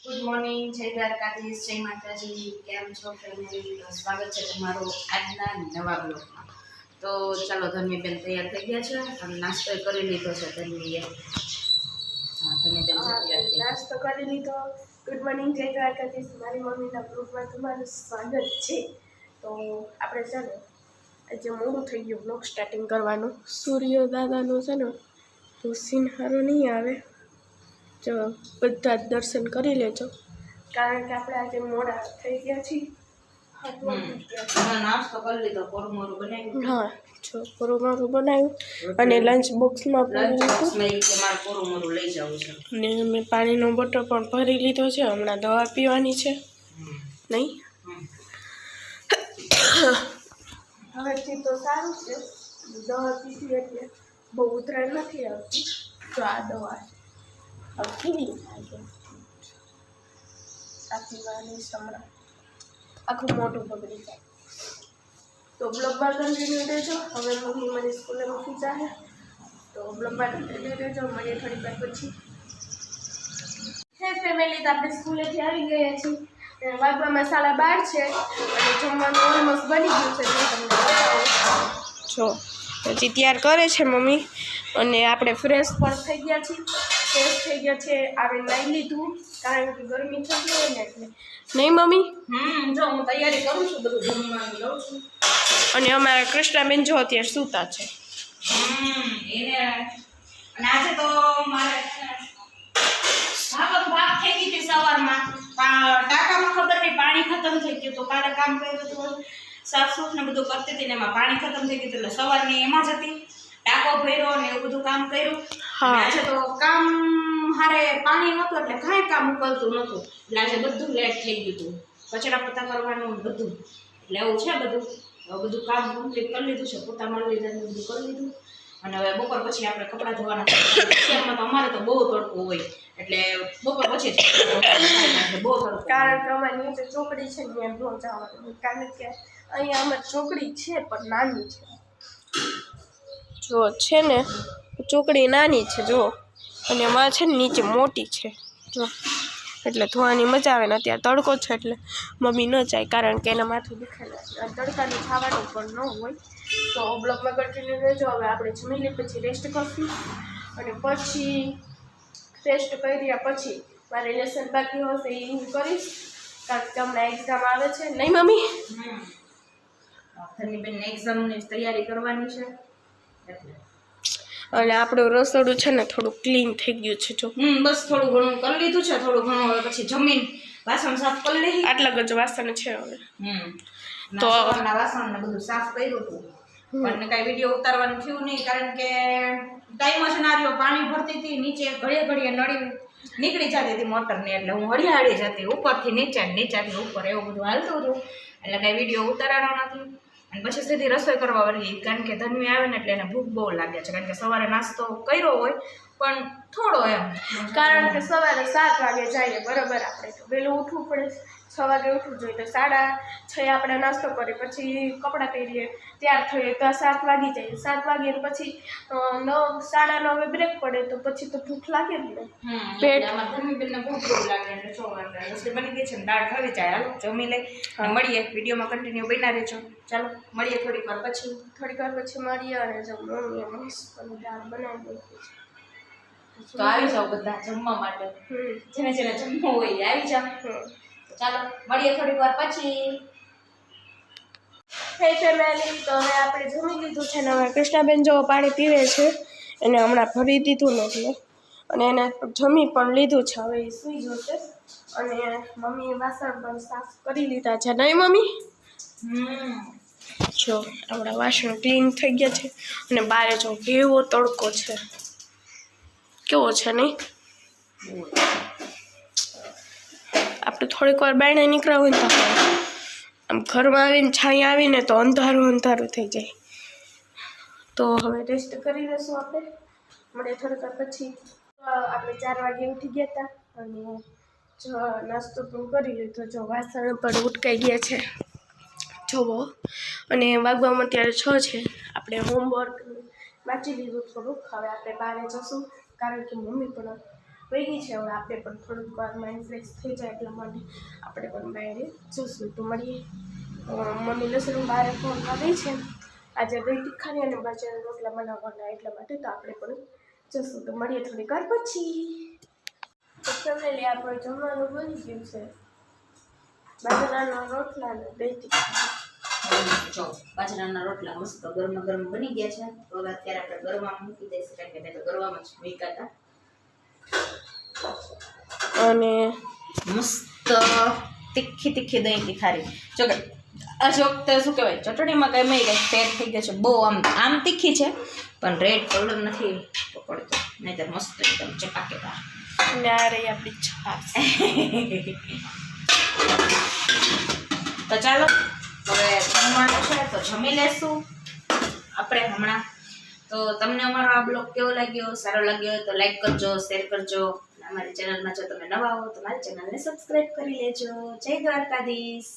Good morning, જય દ્વારકાધીશ, જય માતાજી. કેમ છો ફેમિલી? સ્વાગત છે તમારું આજના નવા બ્લોગમાં. તો ચાલો, ધન્યબેન તૈયાર થઈ ગયા છે અને નાસ્તો કરી લીધો છે ધન્યએ. હા, ધન્યબેન તૈયાર થઈ નાસ્તો કરી લીધો. ગુડ મોર્નિંગ, જય દ્વારકાધીશ. મારી મમ્મીના બ્લોગમાં તમારું સ્વાગત છે. તો આપણે ચાલો આજે મોડું થઈ ગયું બ્લોગ સ્ટાર્ટિંગ કરવાનું. સૂર્ય દાદાનું છે ને તો સીન સારું નહીં આવે. જો બધા જ દર્શન કરી લેજો, કારણ કે આપણે આજે મોડા થઈ ગયા છીએ. નાસ્તો કરી લીધો, કોરું મોરું બનાવ્યું. હા, જો કોરું મોરું બનાવ્યું અને લંચ બોક્સમાં કોરું મોરું લઈ જવું છે. ને મેં પાણીનો બોટલ પણ ભરી લીધો છે. હમણાં દવા પીવાની છે. નહીં હવેથી તો સારું છે. દવા પીધી એટલે બહુ ઉતરાણ નથી આવતી. તો આ દવા કેવી લાગે આ પીવાની સમરા આખું મોટું બગડી જાય. તો બ્લોગમાં કન્ટિન્યુ રહેજો. હવે મમ્મી મને સ્કૂલે મૂકી જાય તો બ્લોગમાં કન્ટિન્યુ રહેજો. મળીએ થોડી વાર પછી. હે ફેમિલી, તો આપણે સ્કૂલેથી આવી ગયા છીએ. વાગવામાં 12:30 છે અને જમવાનું ઓલમોસ્ટ બની ગયું છે. જો પછી તૈયાર કરે છે મમ્મી અને આપણે ફ્રેશ પણ થઈ ગયા છીએ. ફ્રેશ થઈ ગયા છે. આપણે નાઈ લીધું કારણ કે ગરમી થઈ ગઈ હોય ને એટલે. નહીં મમ્મી? જો હું તૈયારી કરું છું, બધું જમવાનું લઉં છું. અને અમારા કૃષ્ણાબેન જો અત્યારે સૂતા છે. એને અને આજે તો મારે ભાગ થઈ ગઈ હતી સવારમાં. ટાંકામાં ખબર નહીં પાણી ખતમ થઈ ગયું તો કાલે કામ કર્યું હતું, સાફ સૂફ ને બધું કરતી હતી ને એમાં પાણી ખતમ થઈ ગયું એટલે સવારની એમાં જ હતી. ટાંકો ભર્યો ને એવું બધું કામ કર્યું. આજે તો કામ હારે પાણી નહોતું એટલે કાંઈ કામ ઉકલતું નહોતું એટલે આજે બધું લેટ થઈ ગયું હતું. કચરા પોતા કરવાનું બધું એટલે એવું છે. બધું કામ કમ્પ્લીટ કરી લીધું છે. પોતા મારી લીધા બધું કરી લીધું. અને હવે બપોર પછી આપણે કપડાં ધોવાના. શહેરમાં તો અમારે તો બહુ તડકો હોય એટલે બપોર પછી બહુ તડકો. કારણ કે અમારી નીચે ચોકડી છે ને ત્યાં ધોવા જવાનું. કારણ કે અહીંયા અમારી ચોકડી છે પણ નાની છે. જો છે ને ચોકડી નાની છે જો, અને એમાં છે ને નીચે મોટી છે જો, એટલે ધોવાની મજા આવે ને. અત્યારે તડકો છે એટલે મમ્મી ન જાય કારણ કે એના માથું દુખેલા છે. તડકાનું ખાવાનું પણ ન હોય. તો બ્લોગમાં કન્ટિન્યુ રહેજો. હવે આપણે જમી લઈએ પછી રેસ્ટ કરશું અને પછી રેસ્ટ કર્યા પછી મારે લેસન બાકી હશે એ હું કરીશ કારણ કે હમણાં એક્ઝામ આવે છે. નહીં મમ્મી? ધન્યબેનને એક્ઝામની તૈયારી કરવાની છે એટલે. અને આપણું રસોડું છે ને થોડું ક્લીન થઈ ગયું છે જો. બસ થોડું ઘણું કરી લીધું છે. થોડું ઘણું હવે પછી જમીન વાસણ સાફ કરી લઈ. આટલા જ વાસણ છે હવે. તો વાસણ ને બધું સાફ કર્યું હતું પણ કઈ વિડીયો ઉતારવાનું થયું નહીં કારણ કે ટાઈમ જ ના રહ્યો. પાણી ભરતી હતી નીચે, ઘડીએ ઘડીએ નળી નીકળી જતી હતી મોટરની એટલે હું હળિયાળી જતી ઉપરથી નીચે નીચેથી ઉપર એવું બધું હાલતું હતું એટલે કઈ વિડીયો ઉતારવાનો નથી. અને પછી સીધી રસોઈ કરવા વળી કારણ કે ધન્વી આવે ને એટલે એને ભૂખ બહુ લાગે છે કારણ કે સવારે નાસ્તો કર્યો હોય પણ થોડો એમ. કારણ કે સવારે 7 વાગે જઈએ બરાબર. આપણે તો વહેલું ઉઠવું પડે. 6 વાગે ઉઠવું જોઈએ તો 6:30 આપણે નાસ્તો કરીએ પછી કપડાં પહેરીએ ત્યાર થઈએ તો 7 વાગી જાય. 7 વાગે પછી 9:30 બ્રેક પડે તો પછી તો ભૂખ લાગે જ ને. પેટ ધન્વીબેનને ભૂખ બહુ લાગે એટલે 6 વાગે રસોઈ બની ગઈ છે ને દાળ થઈ જાય. હાલો જમી લઈ મળીએ. વિડીયોમાં કન્ટિન્યુ બના રહેજો. ચાલો મળીએ થોડીક વાર પછી. મળીએ અને જો મમ્મીએ મસ્ત દાળ બનાવી દીધી છે. તો આવી જાઓ બધા જમવા માટે. જેને જેને જમવું હોય એ આવી જાઓ. ચાલો મળીએ થોડીક વાર પછી. હે ફેમિલી, તો હવે આપણે જમી લીધું છે ને હવે કૃષ્ણાબેન જો પાણી પીવે છે. એને હમણાં ભરી દીધું ને એટલે અને એને જમી પણ લીધું છે. હવે એ સૂઈ જશે અને મમ્મીએ વાસણ પણ સાફ કરી લીધા છે. નહીં મમ્મી? જો આપણા વાસણ ક્લીન થઈ ગયા છે અને બારે જો કેવો તડકો છે. કેવો છે નહીં? આપણે થોડીક વાર બાયણે નીકળ્યા હોય ને તો આમ ઘરમાં આવીને છાંય આવીને તો અંધારું થઈ જાય. તો હવે રેસ્ટ કરી લઈશું આપણે. મળે થોડીક વાર પછી. આપણે 4 વાગે ઉઠી ગયા હતા અને જો નાસ્તો પણ કરી લીધો. જો વાસણ પણ ઉટકાઈ ગયા છે જોવો. અને વાગવામાં અત્યારે 6 છે. આપણે હોમવર્ક વાંચી લીધું થોડુંક. હવે આપણે બહાર જશું કારણ કે મમ્મી પણ વહી છે. હવે આપણે પણ થોડુંક વાર માઇન્ડ ફ્રેશ થઈ જાય એટલા માટે આપણે પણ બહાર જઈશું. તો મળીએ. મમ્મી લસણ બહાર ફોનમાં ગઈ છે. આજે દહીં તીખાની અને બાજરાના રોટલા બનાવવાના એટલા માટે તો આપણે પણ જઈશું. તો મળીએ થોડીક વાર પછી. તો ફેમિલી આપણે જમવાનું બની ગયું છે. બાજરાના રોટલા અને દહીં તીખા. જો બાજરાના રોટલા મસ્ત ગરમા ગરમ બની ગયા છે. તો હવે અત્યારે આપણે ગરવામાં મૂકી દઈશું, કારણ કે મેં તો ગરવામાં જ મૂક્યા હતા. અને મસ્ત તીખી તીખી દહીં તીખારી. જો કે આજે વખતે શું કહેવાય, ચટણીમાં કઈ મેં કંઈક ફેર થઈ ગયો છે. બહુ આમ તીખી છે, પણ રેડ કલર નથી પકડતો, નહીંતર મસ્ત એકદમ ચટાકેદાર. અને આ રહી આપણી છાશ. તો ચાલો હવે જમવાનું છે તો જમી લેશું આપણે હમણાં. તો તમને અમારો આ બ્લોગ કેવો લાગ્યો, સારો લાગ્યો હોય તો લાઈક કરજો, શેર કરજો. અમારી ચેનલમાં જો તમે નવા હો તો મારી ચેનલને સબસ્ક્રાઈબ કરી લેજો. જય દ્વારકાધીશ.